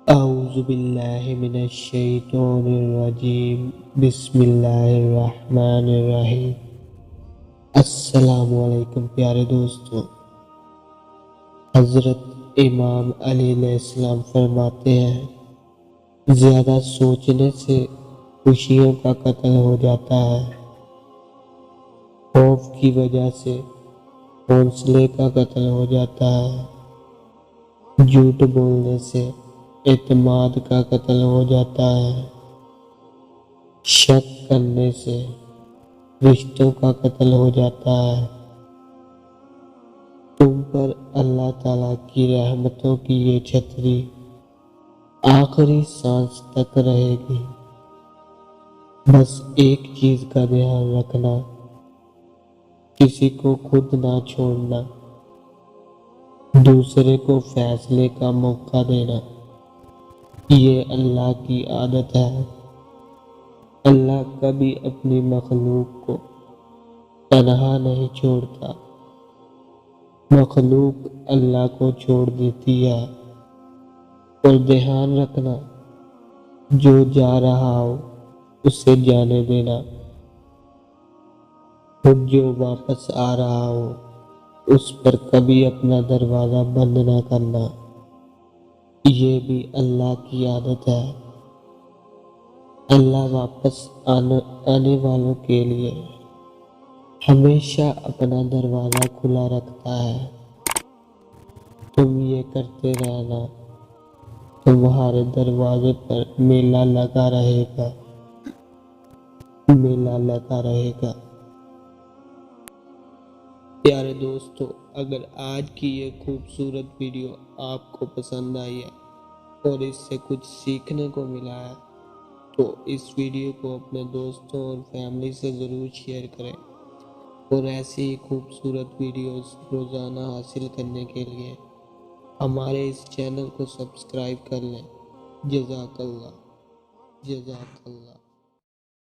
اعوذ باللہ من الشیطان الرجیم بسم اللہ الرحمن الرحیم۔ السلام علیکم پیارے دوستو۔ حضرت امام علی علیہ السلام فرماتے ہیں، زیادہ سوچنے سے خوشیوں کا قتل ہو جاتا ہے، خوف کی وجہ سے حوصلے کا قتل ہو جاتا ہے، جھوٹ بولنے سے اعتماد کا قتل ہو جاتا ہے، شک کرنے سے رشتوں کا قتل ہو جاتا ہے۔ تم پر اللہ تعالیٰ کی رحمتوں کی یہ چھتری آخری سانس تک رہے گی۔ بس ایک چیز کا دھیان رکھنا، کسی کو خود نہ چھوڑنا، دوسرے کو فیصلے کا موقع دینا۔ یہ اللہ کی عادت ہے۔ اللہ کبھی اپنی مخلوق کو تنہا نہیں چھوڑتا، مخلوق اللہ کو چھوڑ دیتی ہے۔ اور دھیان رکھنا، جو جا رہا ہو اسے جانے دینا، اور جو واپس آ رہا ہو اس پر کبھی اپنا دروازہ بند نہ کرنا۔ یہ بھی اللہ کی عادت ہے۔ اللہ واپس آنے والوں کے لیے ہمیشہ اپنا دروازہ کھلا رکھتا ہے۔ تم یہ کرتے رہنا، تمہارے دروازے پر میلہ لگا رہے گا، میلہ لگا رہے گا۔ پیارے دوستو، اگر آج کی یہ خوبصورت ویڈیو آپ کو پسند آئی ہے اور اس سے کچھ سیکھنے کو ملا ہے تو اس ویڈیو کو اپنے دوستوں اور فیملی سے ضرور شیئر کریں، اور ایسی ہی خوبصورت ویڈیوز روزانہ حاصل کرنے کے لیے ہمارے اس چینل کو سبسکرائب کر لیں۔ جزاک اللہ، جزاک اللہ۔